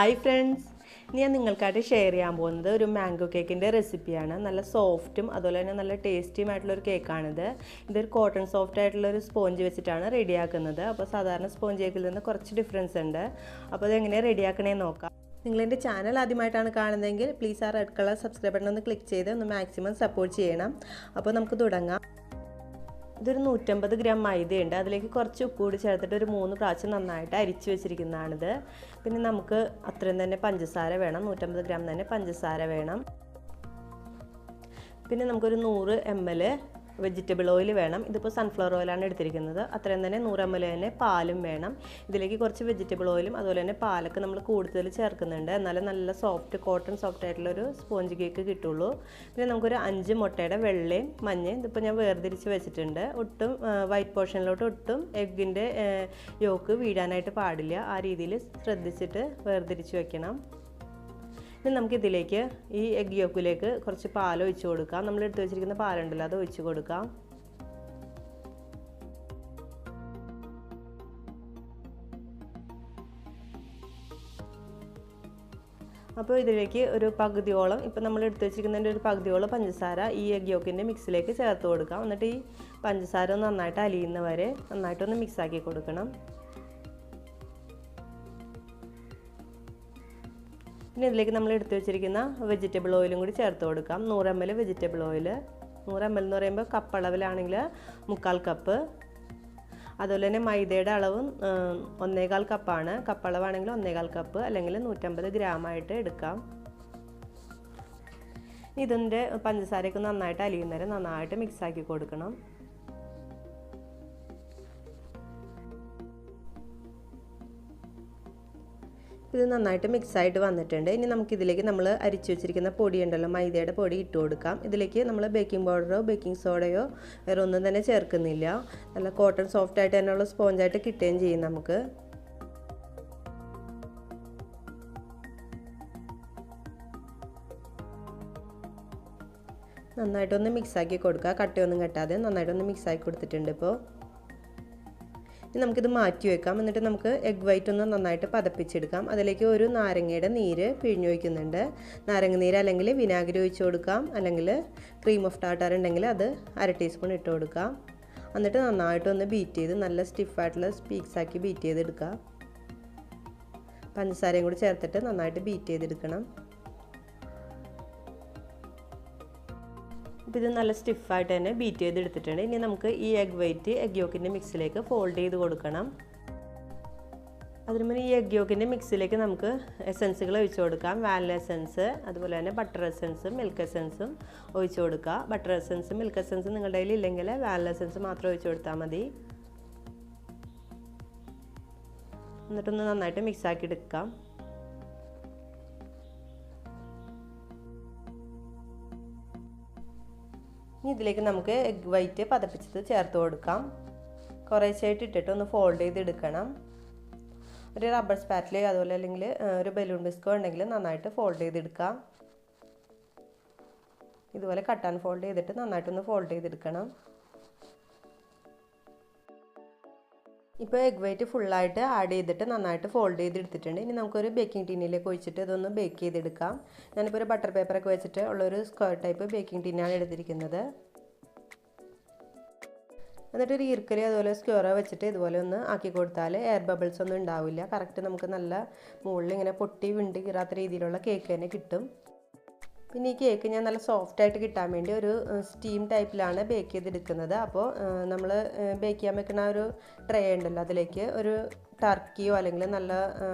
Hi friends, ഞാൻ നിങ്ങൾക്കായിട്ട് share ചെയ്യാൻ പോകുന്നത് ഒരു മാംഗോ കേക്കിൻ്റെ റെസിപ്പിയാണ്. നല്ല സോഫ്റ്റും അതുപോലെ തന്നെ നല്ല ടേസ്റ്റിയുമായിട്ടുള്ളൊരു കേക്കാണിത്. ഇതൊരു കോട്ടൺ സോഫ്റ്റ് ആയിട്ടുള്ളൊരു സ്പോഞ്ച് വെച്ചിട്ടാണ് റെഡിയാക്കുന്നത്. അപ്പോൾ സാധാരണ സ്പോഞ്ച് കേക്കിൽ നിന്ന് കുറച്ച് ഡിഫറൻസ് ഉണ്ട്. അപ്പോൾ അതെങ്ങനെ റെഡിയാക്കണേന്ന് നോക്കാം. നിങ്ങളെൻ്റെ ചാനൽ ആദ്യമായിട്ടാണ് കാണുന്നതെങ്കിൽ പ്ലീസ് ആ റെഡ് കളർ സബ്സ്ക്രൈബ് ബട്ടൺ ഒന്ന് ക്ലിക്ക് ചെയ്ത് ഒന്ന് മാക്സിമം സപ്പോർട്ട് ചെയ്യണം. അപ്പോൾ നമുക്ക് തുടങ്ങാം. ഇതൊരു 150 ഗ്രാം മൈദയുണ്ട്. അതിലേക്ക് കുറച്ച് ഉപ്പ് കൂടി ചേർത്തിട്ട് ഒരു 3 പ്രാവശ്യം നന്നായിട്ട് അരിച്ച് വെച്ചിരിക്കുന്നതാണിത്. പിന്നെ നമുക്ക് അത്രയും തന്നെ പഞ്ചസാര വേണം, 150 ഗ്രാം തന്നെ പഞ്ചസാര വേണം. പിന്നെ നമുക്കൊരു 100 ml വെജിറ്റബിൾ ഓയിൽ വേണം. ഇതിപ്പോൾ സൺഫ്ലവർ ഓയിലാണ് എടുത്തിരിക്കുന്നത്. അത്രയും തന്നെ 100 ml തന്നെ പാലും വേണം. ഇതിലേക്ക് കുറച്ച് വെജിറ്റബിൾ ഓയിലും അതുപോലെ തന്നെ പാലൊക്കെ നമ്മൾ കൂടുതൽ ചേർക്കുന്നുണ്ട്. എന്നാലും നല്ല കോട്ടൺ സോഫ്റ്റ് ആയിട്ടുള്ളൊരു സ്പോഞ്ച് കേക്ക് കിട്ടുള്ളൂ. പിന്നെ നമുക്കൊരു 5 മുട്ടയുടെ വെള്ളയും മഞ്ഞയും ഇതിപ്പോൾ ഞാൻ വേർതിരിച്ച് വെച്ചിട്ടുണ്ട്. ഒട്ടും വൈറ്റ് പോർഷനിലോട്ട് ഒട്ടും എഗ്ഗിൻ്റെ യോക്ക് വീഴാനായിട്ട് പാടില്ല. ആ രീതിയിൽ ശ്രദ്ധിച്ചിട്ട് വേർതിരിച്ച് വെക്കണം. ഇനി നമുക്കിതിലേക്ക് ഈ എഗ് യോക്കിലേക്ക് കുറച്ച് പാൽ ഒഴിച്ച് കൊടുക്കാം. നമ്മൾ എടുത്ത് വെച്ചിരിക്കുന്ന പാലുണ്ടല്ലോ, അത് ഒഴിച്ച് കൊടുക്കാം. അപ്പോൾ ഇതിലേക്ക് ഒരു പകുതിയോളം, ഇപ്പം നമ്മൾ എടുത്ത് വെച്ചിരിക്കുന്നതിൻ്റെ ഒരു പകുതിയോളം പഞ്ചസാര ഈ എഗ് യോക്കിൻ്റെ മിക്സിലേക്ക് ചേർത്ത് കൊടുക്കാം. എന്നിട്ട് ഈ പഞ്ചസാര നന്നായിട്ട് അലിയുന്നവരെ നന്നായിട്ടൊന്ന് മിക്സാക്കി കൊടുക്കണം. പിന്നെ ഇതിലേക്ക് നമ്മൾ എടുത്തു വെച്ചിരിക്കുന്ന വെജിറ്റബിൾ ഓയിലും കൂടി ചേർത്ത് കൊടുക്കാം. 100 ml വെജിറ്റബിൾ ഓയിൽ. 100 ml എന്ന് പറയുമ്പോൾ കപ്പ് അളവിലാണെങ്കിൽ 1/4 കപ്പ്. അതുപോലെ തന്നെ മൈദയുടെ അളവും 1/4 കപ്പാണ്. കപ്പ് അളവാണെങ്കിൽ 1/4 കപ്പ് അല്ലെങ്കിൽ 150 ഗ്രാം ആയിട്ട് എടുക്കാം. ഇതിൻ്റെ പഞ്ചസാരയൊക്കെ നന്നായിട്ട് അലിയുന്നേരം നന്നായിട്ട് മിക്സാക്കി കൊടുക്കണം. ഇത് നന്നായിട്ട് മിക്സായിട്ട് വന്നിട്ടുണ്ട്. ഇനി നമുക്കിതിലേക്ക് നമ്മൾ അരിച്ചു വെച്ചിരിക്കുന്ന പൊടി ഉണ്ടല്ലോ, മൈദയുടെ പൊടി ഇട്ട് കൊടുക്കാം. ഇതിലേക്ക് നമ്മൾ ബേക്കിംഗ് പൗഡറോ ബേക്കിംഗ് സോഡയോ വേറെ ഒന്നും തന്നെ ചേർക്കുന്നില്ല. നല്ല കോട്ടൺ സോഫ്റ്റ് ആയിട്ട് തന്നെയുള്ള സ്പോഞ്ചായിട്ട് കിട്ടുകയും ചെയ്യും നമുക്ക്. നന്നായിട്ടൊന്ന് മിക്സാക്കി കൊടുക്കുക. കട്ടയൊന്നും കെട്ടാതെ നന്നായിട്ടൊന്ന് മിക്സാക്കി കൊടുത്തിട്ടുണ്ട്. ഇപ്പോൾ ഇനി നമുക്കിത് മാറ്റി വെക്കാം. എന്നിട്ട് നമുക്ക് എഗ് വൈറ്റ് ഒന്ന് നന്നായിട്ട് പതപ്പിച്ചെടുക്കാം. അതിലേക്ക് ഒരു നാരങ്ങയുടെ നീര് പിഴിഞ്ഞൊഴിക്കുന്നുണ്ട്. നാരങ്ങ നീര് അല്ലെങ്കിൽ വിനാഗിരി ഒഴിച്ച് കൊടുക്കാം, അല്ലെങ്കിൽ ക്രീം ഓഫ് ടാർട്ടാർ ഉണ്ടെങ്കിൽ അത് 1/2 ടീസ്പൂൺ ഇട്ട് കൊടുക്കാം. എന്നിട്ട് നന്നായിട്ടൊന്ന് ബീറ്റ് ചെയ്ത് നല്ല സ്റ്റിഫായിട്ടുള്ള പീക്സാക്കി ബീറ്റ് ചെയ്തെടുക്കുക. പഞ്ചസാരയും കൂടി ചേർത്തിട്ട് നന്നായിട്ട് ബീറ്റ് ചെയ്തെടുക്കണം. അപ്പോൾ ഇത് നല്ല സ്റ്റിഫായിട്ട് തന്നെ ബീറ്റ് ചെയ്തെടുത്തിട്ടുണ്ട്. ഇനി നമുക്ക് ഈ എഗ് വൈറ്റ് എഗ് യോക്കിൻ്റെ മിക്സിലേക്ക് ഫോൾഡ് ചെയ്ത് കൊടുക്കണം. അതിന് മുന്നേ ഈ എഗ് യോക്കിൻ്റെ മിക്സിലേക്ക് നമുക്ക് എസൻസുകൾ ഒഴിച്ച് കൊടുക്കാം. വാനില എസൻസ്, അതുപോലെ തന്നെ ബട്ടർ എസൻസും മിൽക്ക് എസൻസും ഒഴിച്ച് കൊടുക്കുക. ബട്ടർ എസൻസും മിൽക്ക് എസൻസും നിങ്ങളുടെ കയ്യിൽ ഇല്ലെങ്കിൽ വാനില എസൻസ് മാത്രം ഒഴിച്ച് കൊടുത്താൽ മതി. എന്നിട്ടൊന്ന് നന്നായിട്ട് മിക്സാക്കി എടുക്കാം. ഇനി ഇതിലേക്ക് നമുക്ക് എഗ് വൈറ്റ് പതപ്പിച്ചത് ചേർത്ത് കൊടുക്കാം. കുറേശ്ശായിട്ട് ഇട്ടിട്ട് ഒന്ന് ഫോൾഡ് ചെയ്തെടുക്കണം. ഒരു റബ്ബർ സ്പാറ്റിൽ അതുപോലെ അല്ലെങ്കിൽ ഒരു ബലൂൺ ഡിസ്കോ ഉണ്ടെങ്കിൽ നന്നായിട്ട് ഫോൾഡ് ചെയ്തെടുക്കാം. ഇതുപോലെ കട്ട് ആൻഡ് ഫോൾഡ് ചെയ്തിട്ട് നന്നായിട്ടൊന്ന് ഫോൾഡ് ചെയ്തെടുക്കണം. ഇപ്പോൾ എഗ് വൈറ്റ് ഫുള്ളായിട്ട് ആഡ് ചെയ്തിട്ട് നന്നായിട്ട് ഫോൾഡ് ചെയ്തെടുത്തിട്ടുണ്ട്. ഇനി നമുക്കൊരു ബേക്കിംഗ് ടിന്നിലേക്ക് ഒഴിച്ചിട്ട് ഇതൊന്ന് ബേക്ക് ചെയ്തെടുക്കാം. ഞാനിപ്പോൾ ഒരു ബട്ടർ പേപ്പറൊക്കെ വെച്ചിട്ട് ഉള്ളൊരു സ്ക്വയർ ടൈപ്പ് ബേക്കിംഗ് ടിന്നാണ് എടുത്തിരിക്കുന്നത്. എന്നിട്ടൊരു ഈർക്കലി അതുപോലെ സ്ക്വയറോ വെച്ചിട്ട് ഇതുപോലെ ഒന്ന് ആക്കി കൊടുത്താൽ എയർ ബബിൾസ് ഒന്നും ഉണ്ടാവില്ല. കറക്റ്റ് നമുക്ക് നല്ല മുകളിൽ ഇങ്ങനെ പൊട്ടി വിണ്ട് കീറാത്ത രീതിയിലുള്ള കേക്ക് തന്നെ കിട്ടും. പിന്നെ ഈ കേക്ക് ഞാൻ നല്ല സോഫ്റ്റായിട്ട് കിട്ടാൻ വേണ്ടി ഒരു സ്റ്റീം ടൈപ്പിലാണ് ബേക്ക് ചെയ്തെടുക്കുന്നത്. അപ്പോൾ നമ്മൾ ബേക്ക് ചെയ്യാൻ വെക്കുന്ന ഒരു ട്രേ ഉണ്ടല്ലോ, അതിലേക്ക് ഒരു ടർക്കിയോ അല്ലെങ്കിൽ നല്ല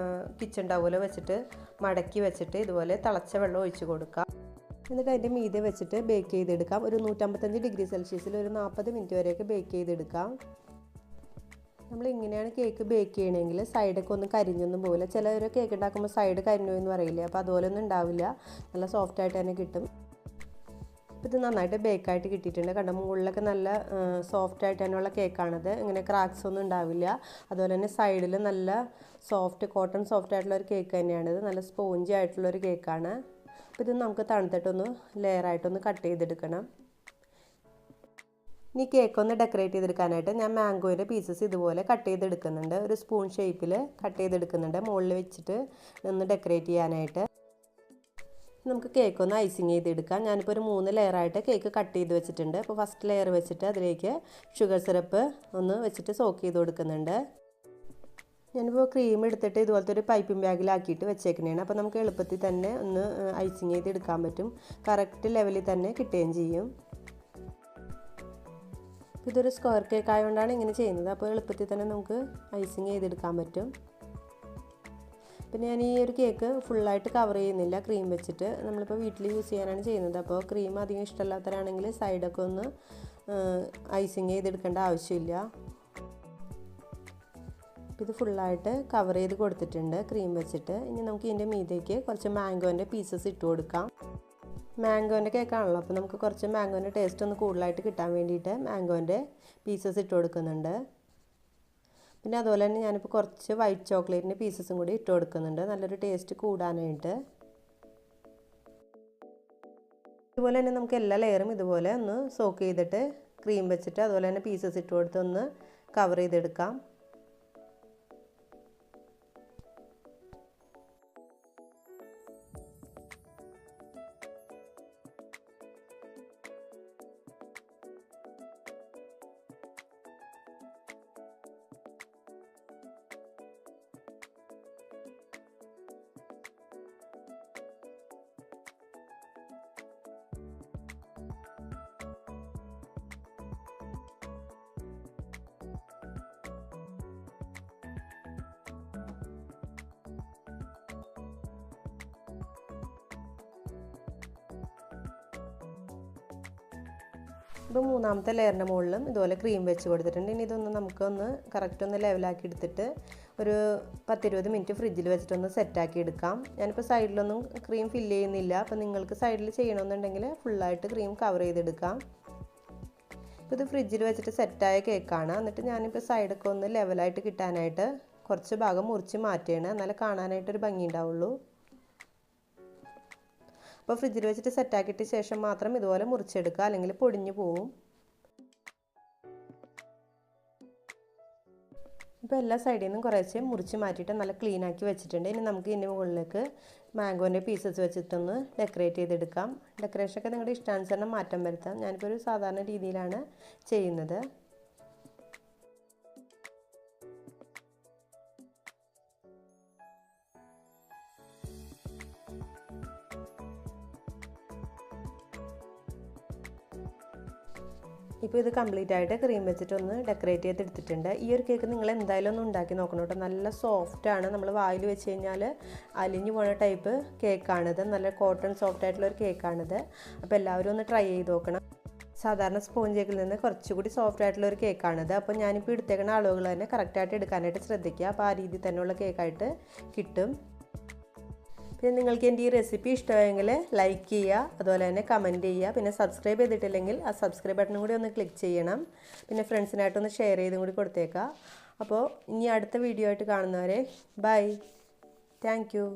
കിച്ചൺ ടവലോ വെച്ചിട്ട് മടക്കി വെച്ചിട്ട് ഇതുപോലെ തിളച്ച വെള്ളം ഒഴിച്ച് കൊടുക്കാം. എന്നിട്ട് അതിൻ്റെ മീതെ വെച്ചിട്ട് ബേക്ക് ചെയ്തെടുക്കാം. ഒരു 155 ഡിഗ്രി സെൽഷ്യസിൽ ഒരു 40 മിനിറ്റ് വരെയൊക്കെ ബേക്ക് ചെയ്തെടുക്കാം. നമ്മൾ ഇങ്ങനെയാണ് കേക്ക് ബേക്ക് ചെയ്യണമെങ്കിൽ സൈഡൊക്കെ ഒന്ന് കരിഞ്ഞൊന്നും പോകില്ല. ചിലർ കേക്ക് ഉണ്ടാക്കുമ്പോൾ സൈഡ് കരിഞ്ഞു എന്ന് പറയില്ലേ, അപ്പോൾ അതുപോലെ ഒന്നും ഉണ്ടാവില്ല. നല്ല സോഫ്റ്റായിട്ട് തന്നെ കിട്ടും. ഇത് നന്നായിട്ട് ബേക്കായിട്ട് കിട്ടിയിട്ടുണ്ട്. കണ്ട മുകളിലൊക്കെ നല്ല സോഫ്റ്റായിട്ട് തന്നെയുള്ള കേക്കാണിത്. ഇങ്ങനെ ക്രാക്സ് ഒന്നും ഉണ്ടാവില്ല. അതുപോലെ തന്നെ സൈഡിൽ നല്ല കോട്ടൺ സോഫ്റ്റ് ആയിട്ടുള്ള ഒരു കേക്ക് തന്നെയാണിത്. നല്ല സ്പോഞ്ചി ആയിട്ടുള്ളൊരു കേക്കാണ്. അപ്പോൾ ഇത് നമുക്ക് തണുത്തിട്ടൊന്ന് ലെയറായിട്ടൊന്ന് കട്ട് ചെയ്തെടുക്കണം. ഇനി കേക്ക് ഒന്ന് ഡെക്കറേറ്റ് ചെയ്തെടുക്കാനായിട്ട് ഞാൻ മാംഗോയുടെ പീസസ് ഇതുപോലെ കട്ട് ചെയ്തെടുക്കുന്നുണ്ട്. ഒരു സ്പൂൺ ഷേപ്പിൽ കട്ട് ചെയ്തെടുക്കുന്നുണ്ട് മുകളിൽ വെച്ചിട്ട് ഒന്ന് ഡെക്കറേറ്റ് ചെയ്യാനായിട്ട്. നമുക്ക് കേക്ക് ഒന്ന് ഐസിങ് ചെയ്തെടുക്കാം. ഞാനിപ്പോൾ ഒരു 3 ലെയറായിട്ട് കേക്ക് കട്ട് ചെയ്ത് വെച്ചിട്ടുണ്ട്. അപ്പോൾ ഫസ്റ്റ് ലെയർ വെച്ചിട്ട് അതിലേക്ക് ഷുഗർ സിറപ്പ് ഒന്ന് വെച്ചിട്ട് സോക്ക് ചെയ്ത് കൊടുക്കുന്നുണ്ട്. ഞാനിപ്പോൾ ക്രീം എടുത്തിട്ട് ഇതുപോലത്തെ ഒരു പൈപ്പിംഗ് ബാഗിലാക്കിയിട്ട് വെച്ചേക്കുന്നതാണ്. അപ്പോൾ നമുക്ക് എളുപ്പത്തിൽ തന്നെ ഒന്ന് ഐസിങ് ചെയ്തെടുക്കാൻ പറ്റും. കറക്റ്റ് ലെവലിൽ തന്നെ കിട്ടുകയും ചെയ്യും. ഇതൊരു സ്ക്വയർ കേക്ക് ആയതുകൊണ്ടാണ് ഇങ്ങനെ ചെയ്യുന്നത്. അപ്പോൾ എളുപ്പത്തിൽ തന്നെ നമുക്ക് ഐസിങ് ചെയ്തെടുക്കാൻ പറ്റും. പിന്നെ ഞാൻ ഈ ഒരു കേക്ക് ഫുള്ളായിട്ട് കവർ ചെയ്യുന്നില്ല ക്രീം വെച്ചിട്ട്. നമ്മളിപ്പോൾ വീട്ടിൽ യൂസ് ചെയ്യാനാണ് ചെയ്യുന്നത്. അപ്പോൾ ക്രീം അധികം ഇഷ്ടമല്ലാത്തവരാണെങ്കിൽ സൈഡൊക്കെ ഒന്ന് ഐസിങ് ചെയ്തെടുക്കേണ്ട ആവശ്യമില്ല. ഇത് ഫുള്ളായിട്ട് കവർ ചെയ്ത് കൊടുത്തിട്ടുണ്ട് ക്രീം വെച്ചിട്ട്. ഇനി നമുക്ക് ഇതിൻ്റെ മീതേക്ക് കുറച്ച് മാംഗോൻ്റെ പീസസ് ഇട്ട് കൊടുക്കാം. മാംഗോൻ്റെ കേക്കാണല്ലോ, അപ്പോൾ നമുക്ക് കുറച്ച് മാംഗോൻ്റെ ടേസ്റ്റ് ഒന്ന് കൂടുതലായിട്ട് കിട്ടാൻ വേണ്ടിയിട്ട് മാംഗോൻ്റെ പീസസ് ഇട്ട് കൊടുക്കുന്നുണ്ട്. പിന്നെ അതുപോലെ തന്നെ ഞാനിപ്പോൾ കുറച്ച് വൈറ്റ് ചോക്ലേറ്റിൻ്റെ പീസസും കൂടി ഇട്ട് കൊടുക്കുന്നുണ്ട്, നല്ലൊരു ടേസ്റ്റ് കൂടാനായിട്ട്. ഇതുപോലെ തന്നെ നമുക്ക് എല്ലാ ലെയറും ഇതുപോലെ ഒന്ന് സോക്ക് ചെയ്തിട്ട് ക്രീം വെച്ചിട്ട് അതുപോലെ തന്നെ പീസസ് ഇട്ട് കൊടുത്ത് ഒന്ന് കവർ ചെയ്തെടുക്കാം. ഇപ്പോൾ മൂന്നാമത്തെ ലെയറിൻ്റെ മുകളിലും ഇതുപോലെ ക്രീം വെച്ച് കൊടുത്തിട്ടുണ്ട്. ഇനി ഇതൊന്ന് നമുക്കൊന്ന് കറക്റ്റ് ഒന്ന് ലെവലാക്കി എടുത്തിട്ട് ഒരു 10-20 മിനിറ്റ് ഫ്രിഡ്ജിൽ വെച്ചിട്ടൊന്ന് സെറ്റാക്കി എടുക്കാം. ഞാനിപ്പോൾ സൈഡിലൊന്നും ക്രീം ഫില്ല് ചെയ്യുന്നില്ല. അപ്പോൾ നിങ്ങൾക്ക് സൈഡിൽ ചെയ്യണമെന്നുണ്ടെങ്കിൽ ഫുള്ളായിട്ട് ക്രീം കവർ ചെയ്തെടുക്കാം. ഇപ്പോൾ ഇത് ഫ്രിഡ്ജിൽ വെച്ചിട്ട് സെറ്റായ കേക്കാണ്. എന്നിട്ട് ഞാനിപ്പോൾ സൈഡൊക്കെ ഒന്ന് ലെവലായിട്ട് കിട്ടാനായിട്ട് കുറച്ച് ഭാഗം മുറിച്ച് മാറ്റുകയാണ്, എന്നാലേ കാണാനായിട്ടൊരു ഭംഗി ഉണ്ടാവുള്ളൂ. അപ്പോൾ ഫ്രിഡ്ജിൽ വെച്ചിട്ട് സെറ്റാക്കിയിട്ട് ശേഷം മാത്രം ഇതുപോലെ മുറിച്ചെടുക്കുക, അല്ലെങ്കിൽ പൊടിഞ്ഞു പോവും. ഇപ്പോൾ എല്ലാ സൈഡിൽ നിന്നും കുറേശ്ശെ മുറിച്ച് മാറ്റിയിട്ട് നല്ല ക്ലീൻ ആക്കി വെച്ചിട്ടുണ്ട്. ഇനി നമുക്ക് ഇതിൻ്റെ മുകളിലേക്ക് മാംഗോൻ്റെ പീസസ് വെച്ചിട്ടൊന്ന് ഡെക്കറേറ്റ് ചെയ്തെടുക്കാം. ഡെക്കറേഷനൊക്കെ നിങ്ങളുടെ ഇഷ്ടാനുസരണം മാറ്റം വരുത്താം. ഞാനിപ്പോൾ ഒരു സാധാരണ രീതിയിലാണ് ചെയ്യുന്നത്. ഇപ്പോൾ ഇത് കംപ്ലീറ്റ് ആയിട്ട് ക്രീം വെച്ചിട്ടൊന്ന് ഡെക്കറേറ്റ് ചെയ്തെടുത്തിട്ടുണ്ട്. ഈ ഒരു കേക്ക് നിങ്ങൾ എന്തായാലും ഒന്ന് ഉണ്ടാക്കി നോക്കണം കേട്ടോ. നല്ല സോഫ്റ്റാണ്, നമ്മൾ വായിൽ വെച്ച് കഴിഞ്ഞാൽ അലിഞ്ഞു പോണ ടൈപ്പ് കേക്കാണിത്. നല്ല കോട്ടൺ സോഫ്റ്റ് ആയിട്ടുള്ള ഒരു കേക്കാണിത്. അപ്പോൾ എല്ലാവരും ഒന്ന് ട്രൈ ചെയ്ത് നോക്കണം. സാധാരണ സ്പോഞ്ച് കേക്കിൽ നിന്ന് കുറച്ചുകൂടി സോഫ്റ്റ് ആയിട്ടുള്ള ഒരു കേക്കാണിത്. അപ്പോൾ ഞാനിപ്പോൾ എടുത്തേക്കുന്ന അളവുകൾ തന്നെ കറക്റ്റായിട്ട് എടുക്കാനായിട്ട് ശ്രദ്ധിക്കുക. അപ്പോൾ ആ രീതിയിൽ തന്നെയുള്ള കേക്കായിട്ട് കിട്ടും. പിന്നെ നിങ്ങൾക്ക് എൻ്റെ ഈ റെസിപ്പി ഇഷ്ടമായെങ്കിൽ ലൈക്ക് ചെയ്യുക, അതുപോലെ തന്നെ കമൻറ്റ് ചെയ്യുക. പിന്നെ സബ്സ്ക്രൈബ് ചെയ്തിട്ടില്ലെങ്കിൽ ആ സബ്സ്ക്രൈബ് ബട്ടണും കൂടി ഒന്ന് ക്ലിക്ക് ചെയ്യണം. പിന്നെ ഫ്രണ്ട്സിനായിട്ടൊന്ന് ഷെയർ ചെയ്തും കൂടി കൊടുത്തേക്കാം. അപ്പോൾ ഇനി അടുത്ത വീഡിയോ ആയിട്ട് കാണുന്നവരെ ബൈ. Thank you.